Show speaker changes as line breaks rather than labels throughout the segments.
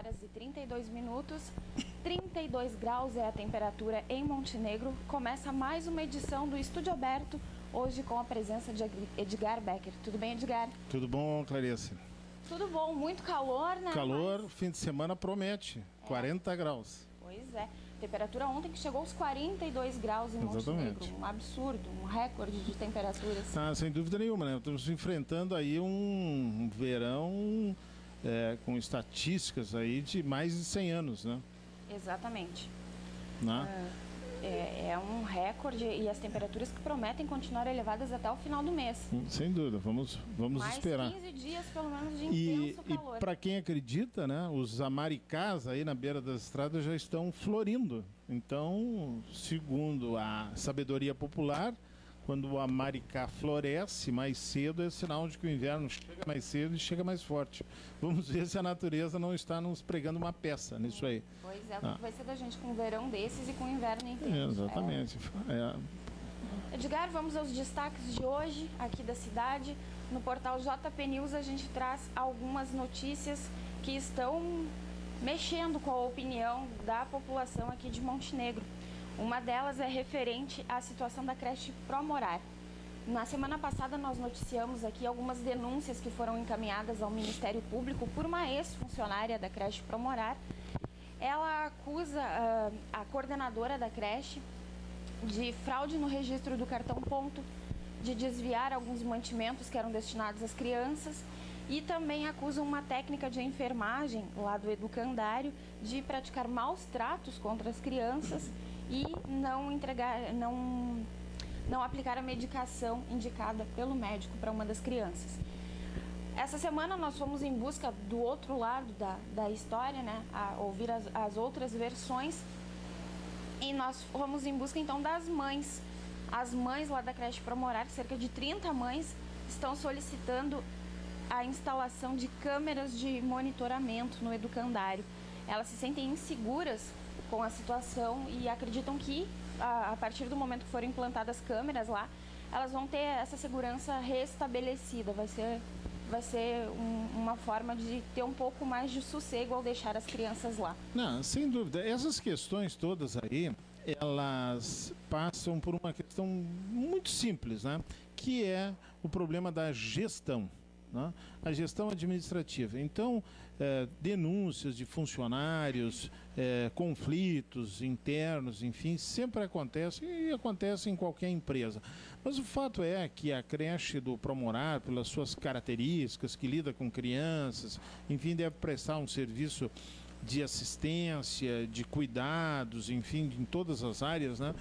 horas e 32 minutos, 32 graus é a temperatura em Montenegro. Começa mais uma edição do Estúdio Aberto, hoje com a presença de Edgar Becker. Tudo bem, Edgar?
Tudo bom, Clarice?
Tudo bom, muito calor, né?
Calor, fim de semana promete, 40 graus.
Pois é, temperatura ontem que chegou aos 42 graus em Montenegro, um absurdo, um recorde de temperaturas.
Ah, sem dúvida nenhuma, né? Estamos enfrentando aí um verão com estatísticas aí de mais de 100 anos, né?
Exatamente.
Né?
É um recorde e as temperaturas que prometem continuar elevadas até o final do mês.
Sem dúvida, vamos esperar.
Mais 15 dias pelo menos de intenso calor.
E para quem acredita, né, os amaricás aí na beira das estradas já estão florindo. Então, segundo a sabedoria popular, quando o amaricá floresce mais cedo, é sinal de que o inverno chega mais cedo e chega mais forte. Vamos ver se a natureza não está nos pregando uma peça nisso aí.
Pois é, o que vai ser da gente com um verão desses e com um inverno intenso.
Exatamente.
Edgar, vamos aos destaques de hoje aqui da cidade. No portal JP News a gente traz algumas notícias que estão mexendo com a opinião da população aqui de Montenegro. Uma delas é referente à situação da creche Promorar. Na semana passada nós noticiamos aqui algumas denúncias que foram encaminhadas ao Ministério Público por uma ex-funcionária da creche Promorar. Ela acusa a coordenadora da creche de fraude no registro do cartão ponto, de desviar alguns mantimentos que eram destinados às crianças e também acusa uma técnica de enfermagem lá do educandário de praticar maus tratos contra as crianças e não aplicar a medicação indicada pelo médico para uma das crianças. Essa semana nós fomos em busca do outro lado da história, né, a ouvir as outras versões, e nós fomos em busca então das mães. As mães lá da creche Promorar, cerca de 30 mães, estão solicitando a instalação de câmeras de monitoramento no educandário. Elas se sentem inseguras com a situação e acreditam que a partir do momento que forem implantadas câmeras lá, elas vão ter essa segurança restabelecida. Vai ser uma forma de ter um pouco mais de sossego ao deixar as crianças lá.
Não, sem dúvida. Essas questões todas aí, elas passam por uma questão muito simples, né? Que é o problema da gestão. Né? A gestão administrativa. Então, denúncias de funcionários, conflitos internos, enfim, sempre acontecem e acontecem em qualquer empresa. Mas o fato é que a creche do Promorar, pelas suas características, que lida com crianças, enfim, deve prestar um serviço de assistência, de cuidados, enfim, em todas as áreas, né?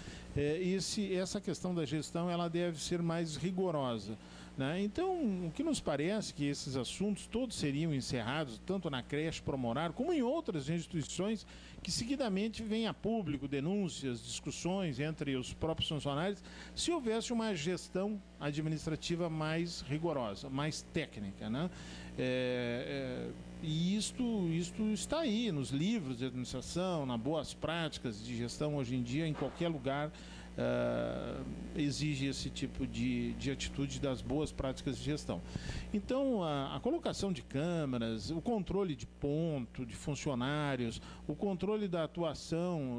Essa questão da gestão, ela deve ser mais rigorosa, né? Então, o que nos parece que esses assuntos todos seriam encerrados, tanto na creche Promorar, como em outras instituições que seguidamente vêm a público denúncias, discussões entre os próprios funcionários, se houvesse uma gestão administrativa mais rigorosa, mais técnica, né? E isto está aí nos livros de administração, nas boas práticas de gestão hoje em dia, em qualquer lugar exige esse tipo de atitude das boas práticas de gestão. Então, a colocação de câmeras, o controle de ponto, de funcionários, o controle da atuação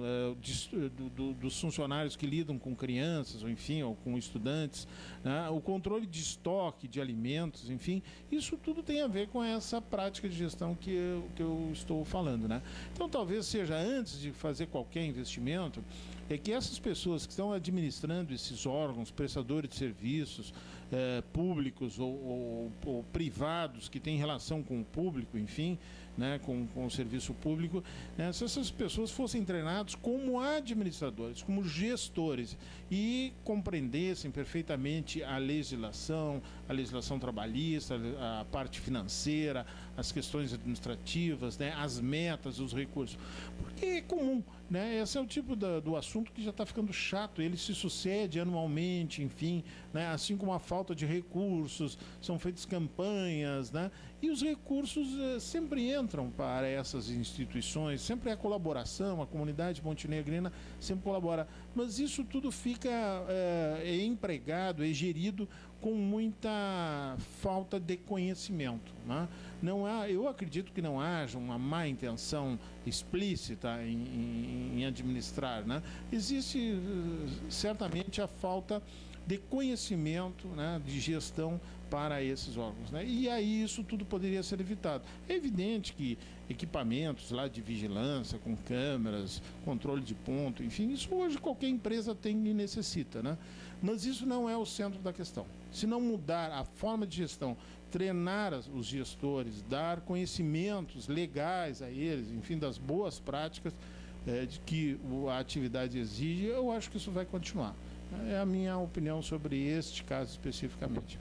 dos funcionários que lidam com crianças, ou enfim, ou com estudantes, né? O controle de estoque de alimentos, enfim, isso tudo tem a ver com essa prática de gestão que eu estou falando, né? Então, talvez seja antes de fazer qualquer investimento, que essas pessoas que estão administrando esses órgãos, prestadores de serviços públicos ou privados que têm relação com o público, enfim, né, com o serviço público, né, se essas pessoas fossem treinadas como administradores, como gestores e compreendessem perfeitamente a legislação trabalhista, a parte financeira, as questões administrativas, né, as metas, os recursos. Porque é comum, né? Esse é o tipo do assunto que já está ficando chato, ele se sucede anualmente, enfim, né? Assim como a falta de recursos, são feitas campanhas, né? E os recursos sempre entram para essas instituições, sempre a colaboração, a comunidade montenegrina sempre colabora, mas isso tudo fica empregado, é gerido com muita falta de conhecimento, né? Não há, eu acredito que não haja uma má intenção explícita em administrar, né? Existe certamente a falta de conhecimento, né, de gestão para esses órgãos, né? E aí isso tudo poderia ser evitado. É evidente que equipamentos lá de vigilância, com câmeras, controle de ponto, enfim, isso hoje qualquer empresa tem e necessita, né? Mas isso não é o centro da questão. Se não mudar a forma de gestão, treinar os gestores, dar conhecimentos legais a eles, enfim, das boas práticas de que a atividade exige, eu acho que isso vai continuar. É a minha opinião sobre este caso especificamente.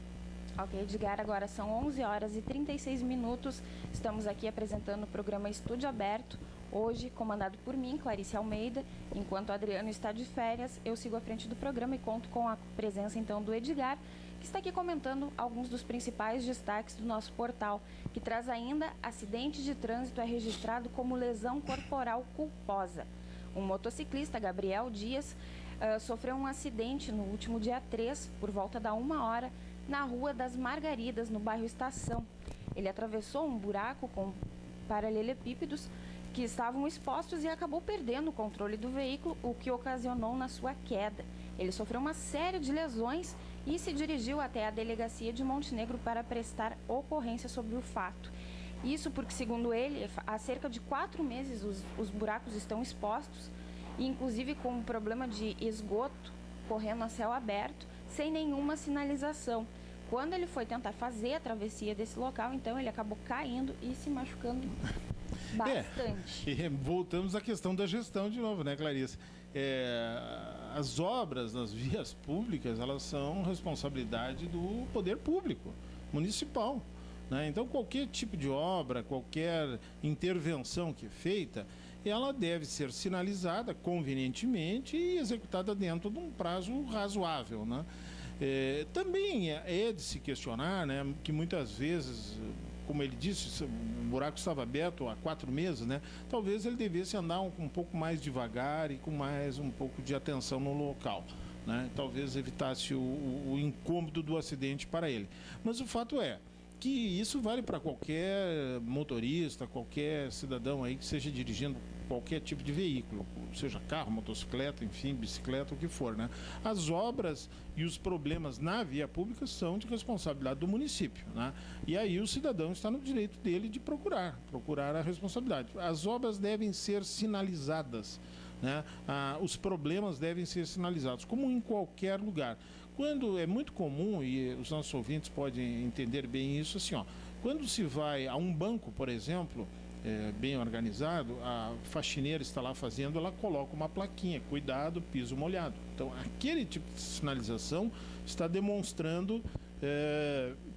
Ok, Edgar, agora são 11 horas e 36 minutos. Estamos aqui apresentando o programa Estúdio Aberto, hoje comandado por mim, Clarice Almeida. Enquanto o Adriano está de férias, eu sigo à frente do programa e conto com a presença então do Edgar, que está aqui comentando alguns dos principais destaques do nosso portal, que traz ainda: acidente de trânsito é registrado como lesão corporal culposa. Um motociclista, Gabriel Dias, sofreu um acidente no último dia 3, por volta da 1h, na Rua das Margaridas, no bairro Estação. Ele atravessou um buraco com paralelepípedos que estavam expostos e acabou perdendo o controle do veículo, o que ocasionou na sua queda. Ele sofreu uma série de lesões e se dirigiu até a delegacia de Montenegro para prestar ocorrência sobre o fato. Isso porque, segundo ele, há cerca de 4 meses os buracos estão expostos, inclusive com um problema de esgoto correndo a céu aberto, sem nenhuma sinalização. Quando ele foi tentar fazer a travessia desse local, então ele acabou caindo e se machucando bastante.
E voltamos à questão da gestão de novo, né, Clarice? As obras nas vias públicas, elas são responsabilidade do poder público, municipal, né? Então, qualquer tipo de obra, qualquer intervenção que é feita, ela deve ser sinalizada convenientemente e executada dentro de um prazo razoável, né? Também é de se questionar, né, que muitas vezes, como ele disse, o buraco estava aberto há 4 meses, né? Talvez ele devesse andar um pouco mais devagar e com mais um pouco de atenção no local, né? Talvez evitasse o incômodo do acidente para ele. Mas o fato é que isso vale para qualquer motorista, qualquer cidadão aí que esteja dirigindo qualquer tipo de veículo, seja carro, motocicleta, enfim, bicicleta, o que for, né? As obras e os problemas na via pública são de responsabilidade do município, né? E aí o cidadão está no direito dele de procurar a responsabilidade. As obras devem ser sinalizadas, né? Os problemas devem ser sinalizados, como em qualquer lugar. Quando é muito comum, e os nossos ouvintes podem entender bem isso, assim, ó, quando se vai a um banco, por exemplo, bem organizado, a faxineira está lá fazendo, ela coloca uma plaquinha: cuidado, piso molhado. Então, aquele tipo de sinalização está demonstrando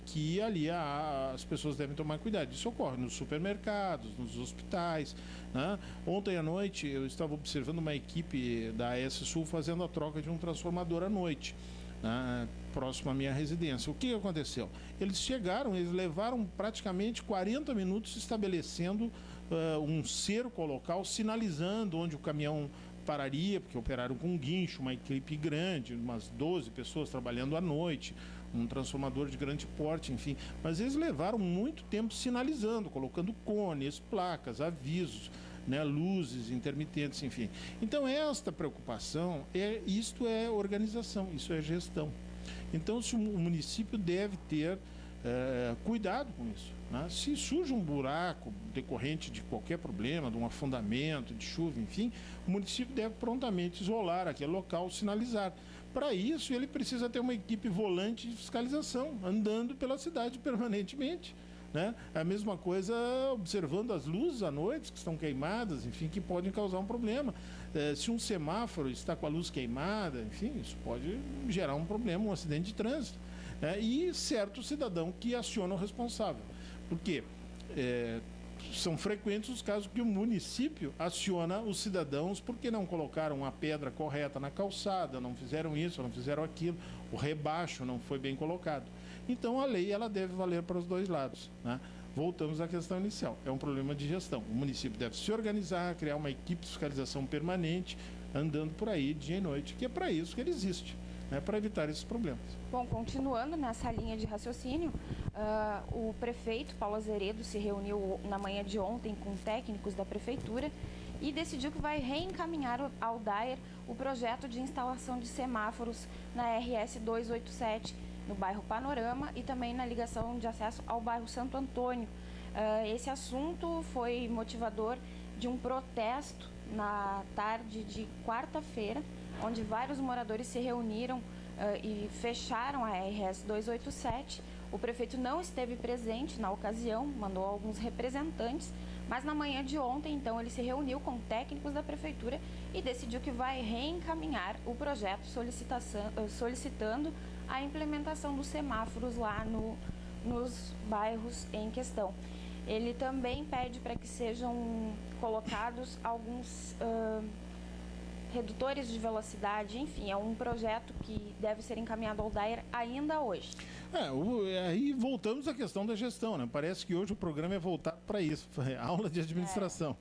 que ali as pessoas devem tomar cuidado. Isso ocorre nos supermercados, nos hospitais, né? Ontem à noite eu estava observando uma equipe da AS Sul fazendo a troca de um transformador à noite, próximo à minha residência. O que aconteceu? Eles levaram praticamente 40 minutos estabelecendo um cerco local, sinalizando onde o caminhão pararia, porque operaram com um guincho, uma equipe grande, umas 12 pessoas trabalhando à noite, um transformador de grande porte, enfim. Mas eles levaram muito tempo sinalizando, colocando cones, placas, avisos, né, luzes intermitentes, enfim. Então, esta preocupação, isto é organização, isso é gestão. Então, o município deve ter cuidado com isso, né? Se surge um buraco decorrente de qualquer problema, de um afundamento, de chuva, enfim, o município deve prontamente isolar aquele local, sinalizar. Para isso, ele precisa ter uma equipe volante de fiscalização, andando pela cidade permanentemente, né? A mesma coisa observando as luzes à noite que estão queimadas, enfim, que podem causar um problema. Se um semáforo está com a luz queimada, enfim, isso pode gerar um problema, um acidente de trânsito. E certo cidadão que aciona o responsável. Porque são frequentes os casos que o município aciona os cidadãos porque não colocaram a pedra correta na calçada, não fizeram isso, não fizeram aquilo, o rebaixo não foi bem colocado. Então, a lei ela deve valer para os dois lados, né? Voltamos à questão inicial. É um problema de gestão. O município deve se organizar, criar uma equipe de fiscalização permanente, andando por aí dia e noite, que é para isso que ele existe, né, para evitar esses problemas.
Bom, continuando nessa linha de raciocínio, o prefeito Paulo Azeredo se reuniu na manhã de ontem com técnicos da prefeitura e decidiu que vai reencaminhar ao DAER o projeto de instalação de semáforos na RS 287, no bairro Panorama e também na ligação de acesso ao bairro Santo Antônio. Esse assunto foi motivador de um protesto na tarde de quarta-feira, onde vários moradores se reuniram e fecharam a RS 287. O prefeito não esteve presente na ocasião, mandou alguns representantes, mas na manhã de ontem, então, ele se reuniu com técnicos da prefeitura e decidiu que vai reencaminhar o projeto solicitando a implementação dos semáforos lá nos bairros em questão. Ele também pede para que sejam colocados alguns redutores de velocidade, enfim, é um projeto que deve ser encaminhado ao DAER ainda hoje.
Aí voltamos à questão da gestão, né? Parece que hoje o programa é voltado para isso, aula de administração.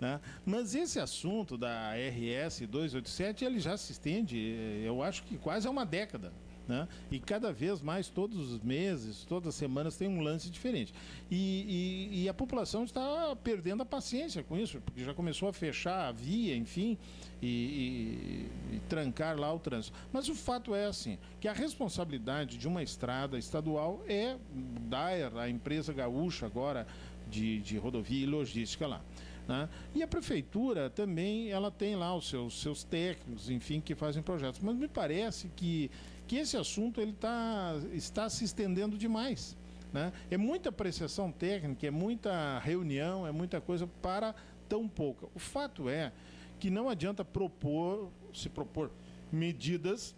Né? Mas esse assunto da RS 287, ele já se estende, eu acho que quase há uma década. Né? E cada vez mais, todos os meses, todas as semanas tem um lance diferente. E a população está perdendo a paciência com isso, porque já começou a fechar a via, enfim, e trancar lá o trânsito. Mas o fato é assim, que a responsabilidade de uma estrada estadual é DAER, a empresa gaúcha agora de rodovia e logística lá. Né? E a prefeitura também, ela tem lá os seus técnicos, enfim, que fazem projetos. Mas me parece que esse assunto ele está se estendendo demais. Né? É muita apreciação técnica, é muita reunião, é muita coisa para tão pouca. O fato é que não adianta se propor medidas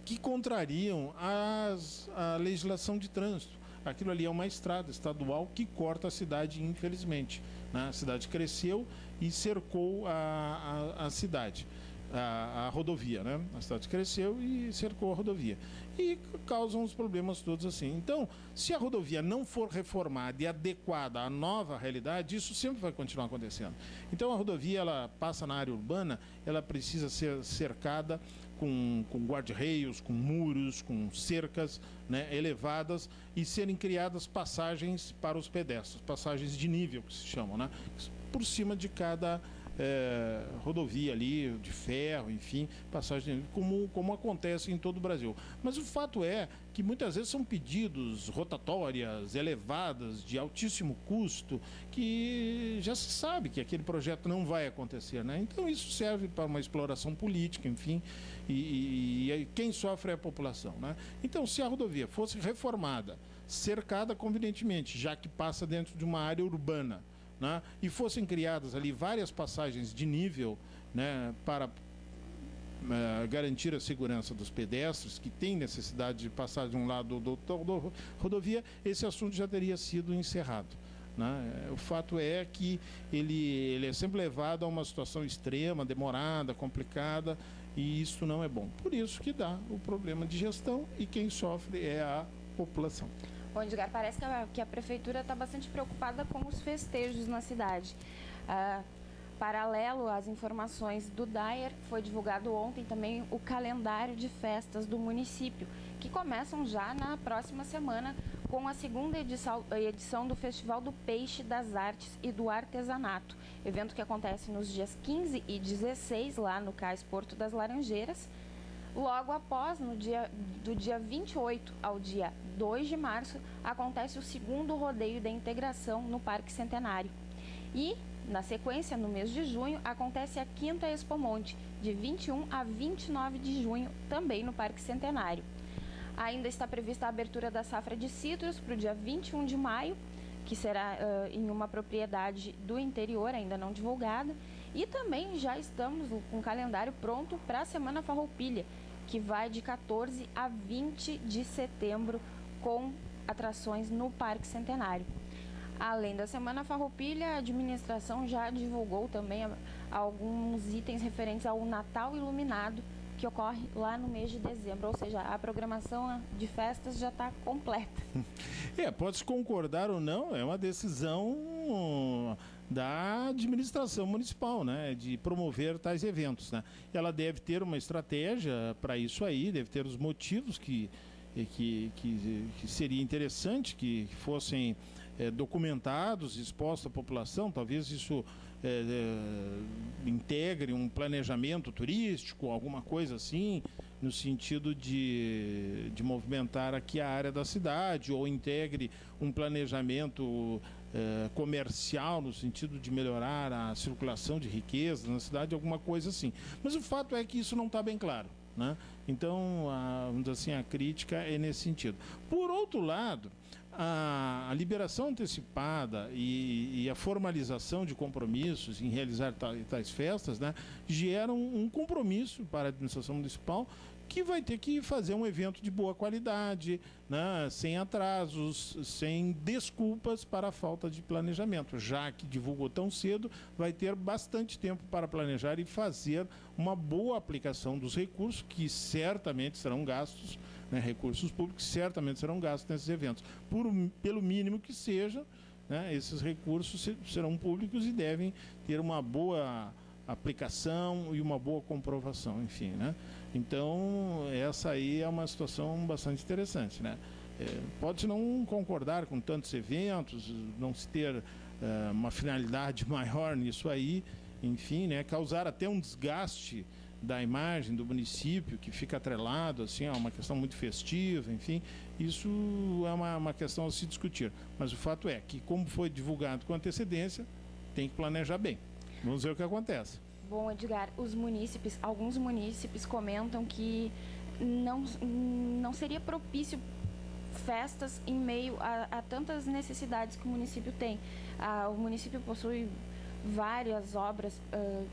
que contrariam a legislação de trânsito. Aquilo ali é uma estrada estadual que corta a cidade, infelizmente. Né? A cidade cresceu e cercou a cidade. A rodovia, né? A cidade cresceu e cercou a rodovia. E causam os problemas todos assim. Então, se a rodovia não for reformada e adequada à nova realidade, isso sempre vai continuar acontecendo. Então, a rodovia, ela passa na área urbana, ela precisa ser cercada com guarda-reios, com muros, com cercas, né, elevadas e serem criadas passagens para os pedestres, passagens de nível, que se chamam, né? Por cima de cada rodovia ali, de ferro, enfim, passagem como acontece em todo o Brasil. Mas o fato é que muitas vezes são pedidos rotatórias elevadas, de altíssimo custo, que já se sabe que aquele projeto não vai acontecer, né? Então isso serve para uma exploração política, enfim, e quem sofre é a população, né? Então, se a rodovia fosse reformada, cercada convenientemente, já que passa dentro de uma área urbana, né? E fossem criadas ali várias passagens de nível, né, para garantir a segurança dos pedestres que têm necessidade de passar de um lado do rodovia, esse assunto já teria sido encerrado. Né? O fato é que ele é sempre levado a uma situação extrema, demorada, complicada, e isso não é bom. Por isso que dá o problema de gestão e quem sofre é a população.
Bom, Edgar, parece que a prefeitura está bastante preocupada com os festejos na cidade. Paralelo às informações do DAER, foi divulgado ontem também o calendário de festas do município, que começam já na próxima semana com a segunda edição do Festival do Peixe, das Artes e do Artesanato, evento que acontece nos dias 15 e 16 lá no Cais Porto das Laranjeiras. Logo após, do dia 28 ao dia 2 de março, acontece o segundo rodeio da integração no Parque Centenário. E, na sequência, no mês de junho, acontece a quinta Expo Monte, de 21 a 29 de junho, também no Parque Centenário. Ainda está prevista a abertura da safra de citros para o dia 21 de maio, que será em uma propriedade do interior, ainda não divulgada. E também já estamos com o calendário pronto para a Semana Farroupilha, que vai de 14 a 20 de setembro, com atrações no Parque Centenário. Além da Semana Farroupilha, a administração já divulgou também alguns itens referentes ao Natal Iluminado, que ocorre lá no mês de dezembro, ou seja, a programação de festas já está completa.
Pode-se concordar ou não, é uma decisão da administração municipal, né, de promover tais eventos, né. Ela deve ter uma estratégia para isso aí, deve ter os motivos que seria interessante que fossem documentados, expostos à população. Talvez isso integre um planejamento turístico, alguma coisa assim, no sentido de movimentar aqui a área da cidade, ou integre um planejamento comercial, no sentido de melhorar a circulação de riqueza na cidade, alguma coisa assim. Mas o fato é que isso não está bem claro, né? Então, vamos dizer assim, a crítica é nesse sentido. Por outro lado, a liberação antecipada e a formalização de compromissos em realizar tais festas, né, geram um compromisso para a administração municipal, que vai ter que fazer um evento de boa qualidade, né, sem atrasos, sem desculpas para a falta de planejamento. Já que divulgou tão cedo, vai ter bastante tempo para planejar e fazer uma boa aplicação dos recursos, que certamente serão gastos, né, recursos públicos certamente serão gastos nesses eventos. Pelo mínimo que seja, né, esses recursos serão públicos e devem ter uma boa aplicação e uma boa comprovação, enfim, né? Então, essa aí é uma situação bastante interessante, né? Pode-se não concordar com tantos eventos, não se ter uma finalidade maior nisso aí, enfim, né? Causar até um desgaste da imagem do município, que fica atrelado assim, a uma questão muito festiva, enfim, isso é uma questão a se discutir. Mas o fato é que, como foi divulgado com antecedência, tem que planejar bem. Vamos ver o que acontece.
Bom, Edgar, alguns munícipes comentam que não seria propício festas em meio a tantas necessidades que o município tem. O município possui várias obras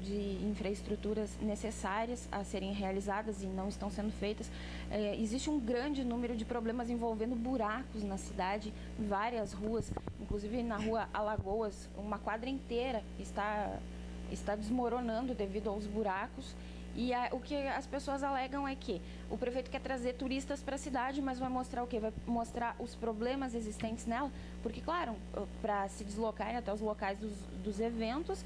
de infraestruturas necessárias a serem realizadas e não estão sendo feitas. Existe um grande número de problemas envolvendo buracos na cidade, várias ruas, inclusive na rua Alagoas, uma quadra inteira está desmoronando devido aos buracos. E o que as pessoas alegam é que o prefeito quer trazer turistas para a cidade, mas vai mostrar o quê? Vai mostrar os problemas existentes nela, porque, claro, para se deslocarem até os locais dos eventos,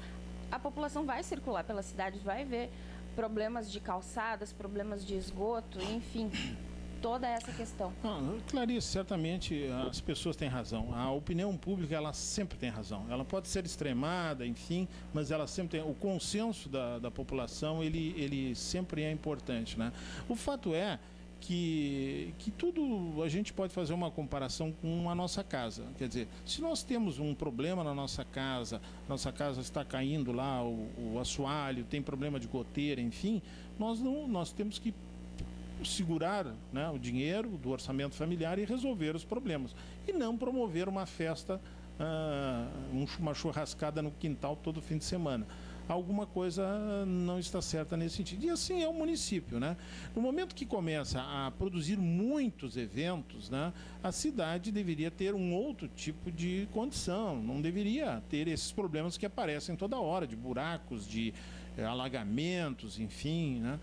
a população vai circular pela cidade, vai ver problemas de calçadas, problemas de esgoto, enfim, toda essa questão.
Clarice, certamente as pessoas têm razão. A opinião pública, ela sempre tem razão. Ela pode ser extremada, enfim, mas ela sempre tem. O consenso da população, ele sempre é importante, né? O fato é que tudo a gente pode fazer uma comparação com a nossa casa. Quer dizer, se nós temos um problema na nossa casa está caindo lá o assoalho, tem problema de goteira, enfim, nós temos que segurar, né, o dinheiro do orçamento familiar e resolver os problemas. E não promover uma festa, uma churrascada no quintal todo fim de semana. Alguma coisa não está certa nesse sentido. E assim é o município, né? No momento que começa a produzir muitos eventos, né, a cidade deveria ter um outro tipo de condição. Não deveria ter esses problemas que aparecem toda hora, de buracos, de alagamentos, enfim, né?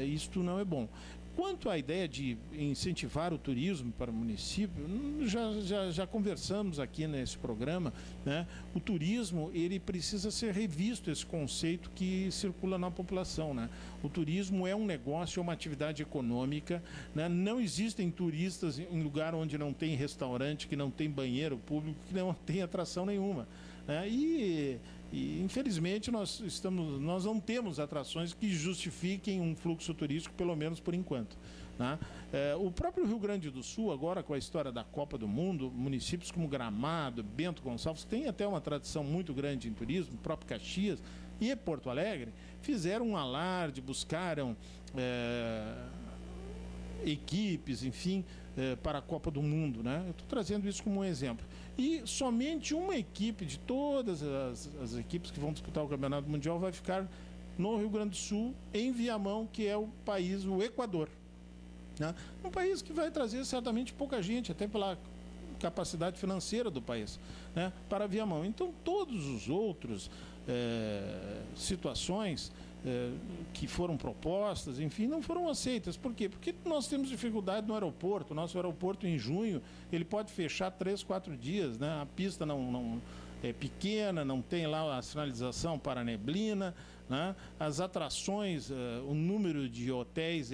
Isto não é bom. Quanto à ideia de incentivar o turismo para o município, já conversamos aqui nesse programa, né? O turismo, ele precisa ser revisto, esse conceito que circula na população, né? O turismo é um negócio, é uma atividade econômica, né? Não existem turistas em lugar onde não tem restaurante, que não tem banheiro público, que não tem atração nenhuma, né? E infelizmente nós não temos atrações que justifiquem um fluxo turístico, pelo menos por enquanto, né? O próprio Rio Grande do Sul, agora com a história da Copa do Mundo, municípios como Gramado, Bento Gonçalves, tem até uma tradição muito grande em turismo, o próprio Caxias e Porto Alegre, fizeram um alarde, buscaram equipes, enfim, para a Copa do Mundo, né? Eu estou trazendo isso como um exemplo. E somente uma equipe de todas as equipes que vão disputar o Campeonato Mundial vai ficar no Rio Grande do Sul, em Viamão, que é o país, o Equador, né? Um país que vai trazer certamente pouca gente, até pela capacidade financeira do país, né, para Viamão. Então, todos os outros situações que foram propostas, enfim, não foram aceitas. Por quê? Porque nós temos dificuldade no aeroporto. Nosso aeroporto, em junho, ele pode fechar 3, 4 dias, né? A pista é pequena, não tem lá a sinalização para neblina, né? As atrações, o número de hotéis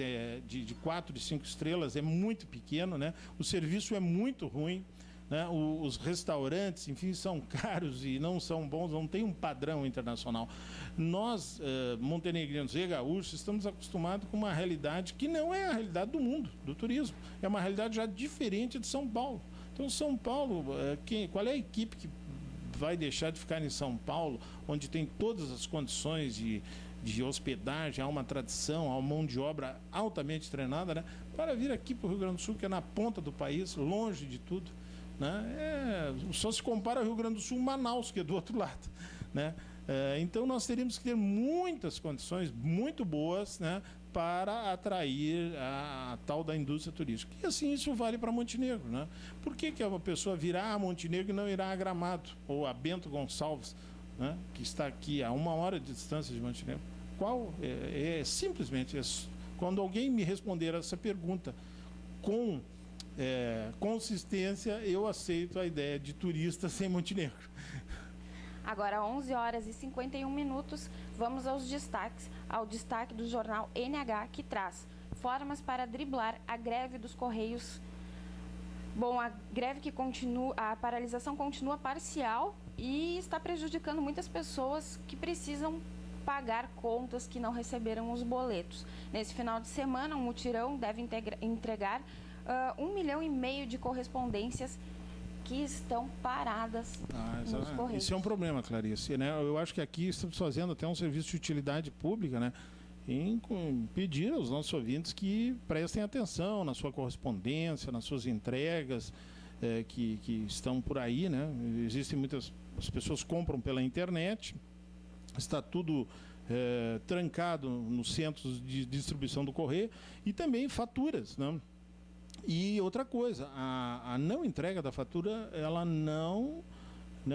de 4 e 5 estrelas é muito pequeno, né? O serviço é muito ruim, né? Os restaurantes, enfim, são caros e não são bons, não tem um padrão internacional. Nós, montenegrinos e gaúchos, estamos acostumados com uma realidade que não é a realidade do mundo, do turismo. É uma realidade já diferente de São Paulo. Então, São Paulo, qual é a equipe que vai deixar de ficar em São Paulo, onde tem todas as condições de hospedagem, há uma tradição, há uma mão de obra altamente treinada, né? Para vir aqui para o Rio Grande do Sul, que é na ponta do país, longe de tudo, né? Só se compara ao Rio Grande do Sul, Manaus, que é do outro lado, né? Então nós teríamos que ter muitas condições muito boas, né, para atrair a tal da indústria turística. E assim isso vale para Montenegro, né? Por que uma pessoa virá a Montenegro e não irá a Gramado ou a Bento Gonçalves, né, que está aqui a 1 hora de distância de Montenegro? Simplesmente quando alguém me responder essa pergunta com consistência, eu aceito a ideia de turista sem Montenegro.
Agora, 11 horas e 51 minutos, vamos aos destaques. Ao destaque do jornal NH, que traz formas para driblar a greve dos Correios. Bom, a greve que continua, a paralisação continua parcial e está prejudicando muitas pessoas que precisam pagar contas que não receberam os boletos. Nesse final de semana, um mutirão deve entregar 1,5 milhão de correspondências que estão paradas nos Correios.
Isso é um problema, Clarice, né? Eu acho que aqui estamos fazendo até um serviço de utilidade pública, né? Em pedir aos nossos ouvintes que prestem atenção na sua correspondência, nas suas entregas que estão por aí, né? Existem as pessoas compram pela internet, está tudo trancado nos centros de distribuição do correio e também faturas, né? E outra coisa, a não entrega da fatura, ela não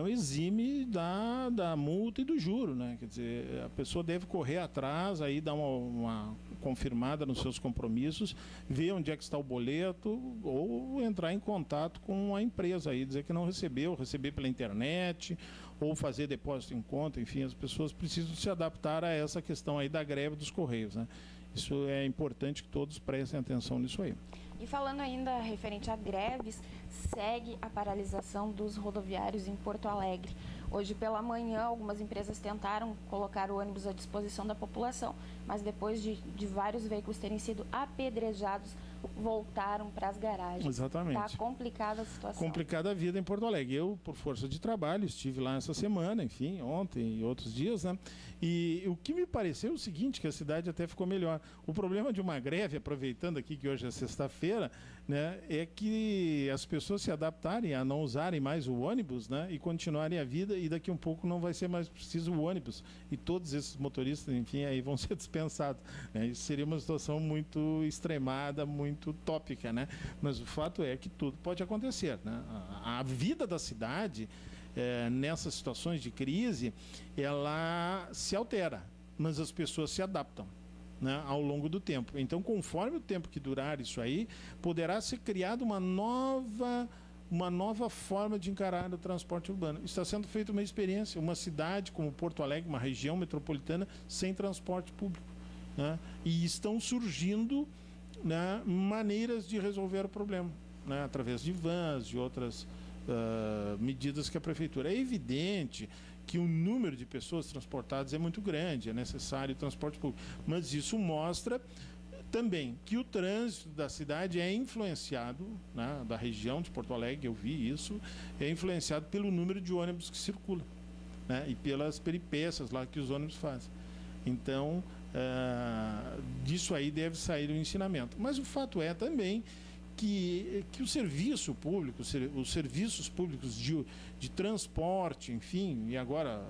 exime da multa e do juro, né? Quer dizer, a pessoa deve correr atrás, aí dar uma confirmada nos seus compromissos, ver onde é que está o boleto ou entrar em contato com a empresa aí, dizer que não recebeu, receber pela internet ou fazer depósito em conta, enfim, as pessoas precisam se adaptar a essa questão aí da greve dos Correios, né? Isso é importante que todos prestem atenção nisso aí.
E falando ainda referente a greves, segue a paralisação dos rodoviários em Porto Alegre. Hoje pela manhã, algumas empresas tentaram colocar o ônibus à disposição da população, mas depois de vários veículos terem sido apedrejados, voltaram para as garagens.
Exatamente.
Está complicada a situação.
Complicada a vida em Porto Alegre. Eu, por força de trabalho, estive lá essa semana, enfim, ontem e outros dias, né? E o que me pareceu é o seguinte, que a cidade até ficou melhor. O problema de uma greve, aproveitando aqui que hoje é sexta-feira, né, é que as pessoas se adaptarem a não usarem mais o ônibus, né, e continuarem a vida, e daqui a um pouco não vai ser mais preciso o ônibus. E todos esses motoristas, enfim, aí vão ser dispensados, né? Isso seria uma situação muito extremada, muito utópica, né? Mas o fato é que tudo pode acontecer, né? A vida da cidade, nessas situações de crise, ela se altera, mas as pessoas se adaptam, né, ao longo do tempo. Então, conforme o tempo que durar isso aí, poderá ser criada uma nova forma de encarar o transporte urbano. Está sendo feita uma experiência, uma cidade como Porto Alegre, uma região metropolitana sem transporte público, né? E estão surgindo, né, maneiras de resolver o problema, né, através de vans, de outras medidas que a prefeitura. É evidente que o número de pessoas transportadas é muito grande, é necessário transporte público, mas isso mostra também que o trânsito da cidade é influenciado, né, da região de Porto Alegre, eu vi isso, é influenciado pelo número de ônibus que circulam, né, e pelas peripécias lá que os ônibus fazem. Então, disso aí deve sair o ensinamento. Mas o fato é também que o serviço público, os serviços públicos de transporte, enfim, e agora,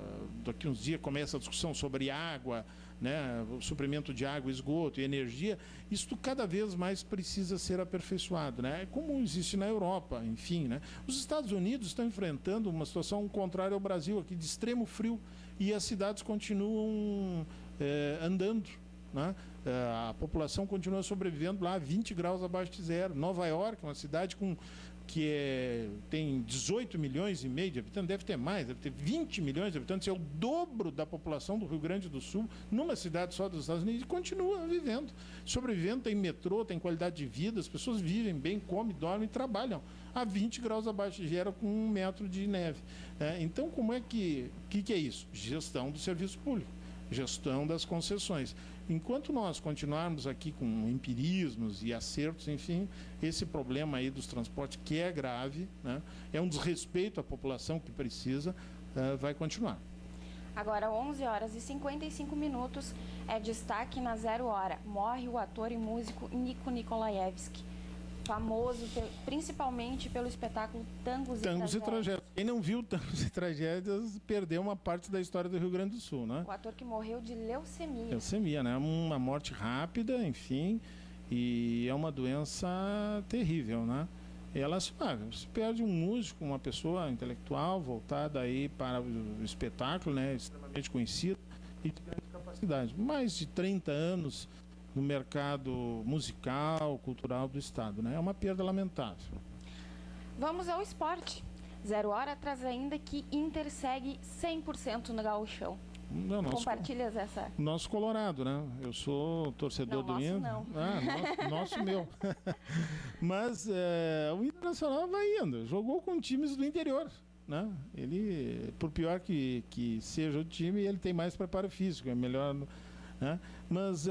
daqui uns dias começa a discussão sobre água, né, o suprimento de água, esgoto e energia, isso cada vez mais precisa ser aperfeiçoado, né? Como existe na Europa, enfim, né? Os Estados Unidos estão enfrentando uma situação contrária ao Brasil, aqui de extremo frio, e as cidades continuam andando, né? A população continua sobrevivendo lá a 20 graus abaixo de zero. Nova York, uma cidade tem 18 milhões e meio de habitantes, deve ter mais, deve ter 20 milhões de habitantes, é o dobro da população do Rio Grande do Sul, numa cidade só dos Estados Unidos, e continua vivendo, sobrevivendo, tem metrô, tem qualidade de vida, as pessoas vivem bem, comem, dormem e trabalham a 20 graus abaixo de zero com 1 metro de neve. Então, como é que é isso? Gestão do serviço público, gestão das concessões. Enquanto nós continuarmos aqui com empirismos e acertos, enfim, esse problema aí dos transportes, que é grave, né, é um desrespeito à população que precisa, vai continuar.
Agora, 11 horas e 55 minutos, destaque na 0 hora. Morre o ator e músico Nico Nikolaevski, famoso principalmente pelo espetáculo Tangos e Tragédias.
Quem não viu Tangos e Tragédias perdeu uma parte da história do Rio Grande do Sul, né?
O ator que morreu de leucemia.
Leucemia, né? Uma morte rápida, enfim, e é uma doença terrível, né? Ela se perde um músico, uma pessoa intelectual voltada aí para o espetáculo, né? Extremamente conhecido e de grande capacidade. Mais de 30 anos no mercado musical, cultural do Estado, né? É uma perda lamentável.
Vamos ao esporte. 0 hora traz ainda que Inter segue 100% no Gauchão. Compartilhas essa?
Nosso Colorado, né? Eu sou torcedor do Inter.
Não.
Nosso meu. Mas o Internacional vai indo. Jogou com times do interior, né? Ele, por pior que seja o time, ele tem mais preparo físico, é melhor... né? Mas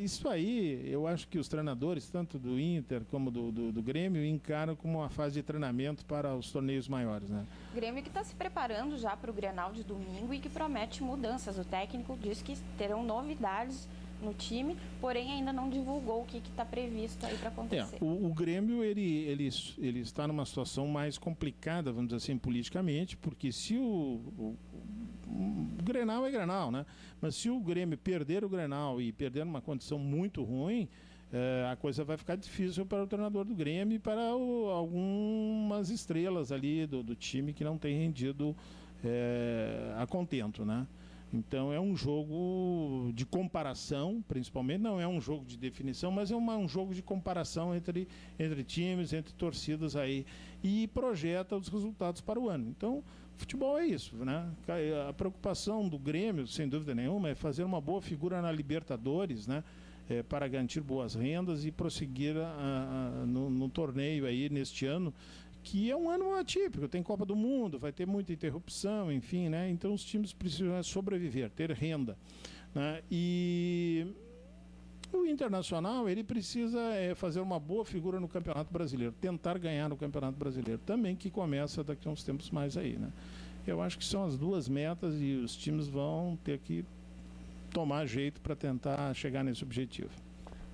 isso aí, eu acho que os treinadores, tanto do Inter como do Grêmio, encaram como uma fase de treinamento para os torneios maiores, né?
Grêmio que está se preparando já para o Grenal de domingo e que promete mudanças. O técnico diz que terão novidades no time, porém ainda não divulgou o que está previsto aí para acontecer.
O Grêmio ele está numa situação mais complicada, vamos dizer assim, politicamente, porque se o Grenal é Grenal, né? Mas se o Grêmio perder o Grenal e perder numa condição muito ruim, a coisa vai ficar difícil para o treinador do Grêmio e para algumas estrelas ali do time que não tem rendido a contento, né? Então é um jogo de comparação, principalmente, não é um jogo de definição, mas é um jogo de comparação entre times, entre torcidas aí, e projeta os resultados para o ano. Então, futebol é isso, né? A preocupação do Grêmio, sem dúvida nenhuma, é fazer uma boa figura na Libertadores, né? Para garantir boas rendas e prosseguir no torneio aí neste ano, que é um ano atípico, tem Copa do Mundo, vai ter muita interrupção, enfim, né? Então os times precisam sobreviver, ter renda, né? E o Internacional, ele precisa fazer uma boa figura no Campeonato Brasileiro, tentar ganhar no Campeonato Brasileiro, também que começa daqui a uns tempos mais aí, né? Eu acho que são as duas metas e os times vão ter que tomar jeito para tentar chegar nesse objetivo.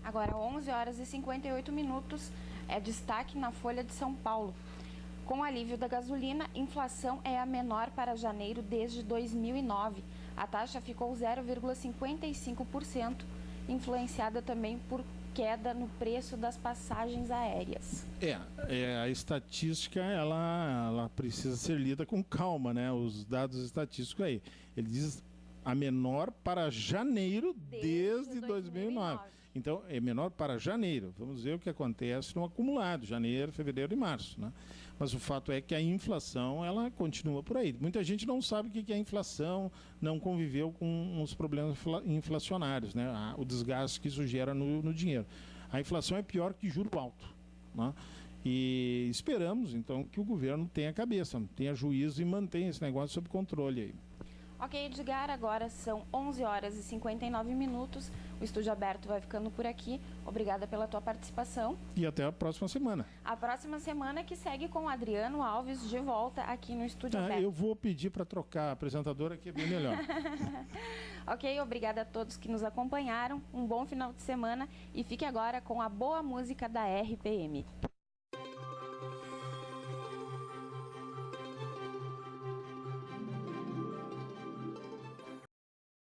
Agora, 11 horas e 58 minutos, destaque na Folha de São Paulo. Com o alívio da gasolina, inflação é a menor para janeiro desde 2009. A taxa ficou 0,55%, influenciada também por queda no preço das passagens aéreas.
A estatística, ela precisa ser lida com calma, né? Os dados estatísticos aí. Ele diz a menor para janeiro desde 2009. Então, é menor para janeiro. Vamos ver o que acontece no acumulado, janeiro, fevereiro e março, né? Mas o fato é que a inflação, ela continua por aí. Muita gente não sabe o que é inflação, não conviveu com os problemas inflacionários, né? O desgaste que isso gera no dinheiro. A inflação é pior que juro alto, né? E esperamos, então, que o governo tenha cabeça, tenha juízo e mantenha esse negócio sob controle aí.
Ok, Edgar, agora são 11 horas e 59 minutos. O Estúdio Aberto vai ficando por aqui. Obrigada pela tua participação.
E até a próxima semana.
A próxima semana que segue com o Adriano Alves de volta aqui no Estúdio Aberto.
Eu vou pedir para trocar a apresentadora, que é bem melhor.
Ok, obrigada a todos que nos acompanharam. Um bom final de semana e fique agora com a boa música da RPM.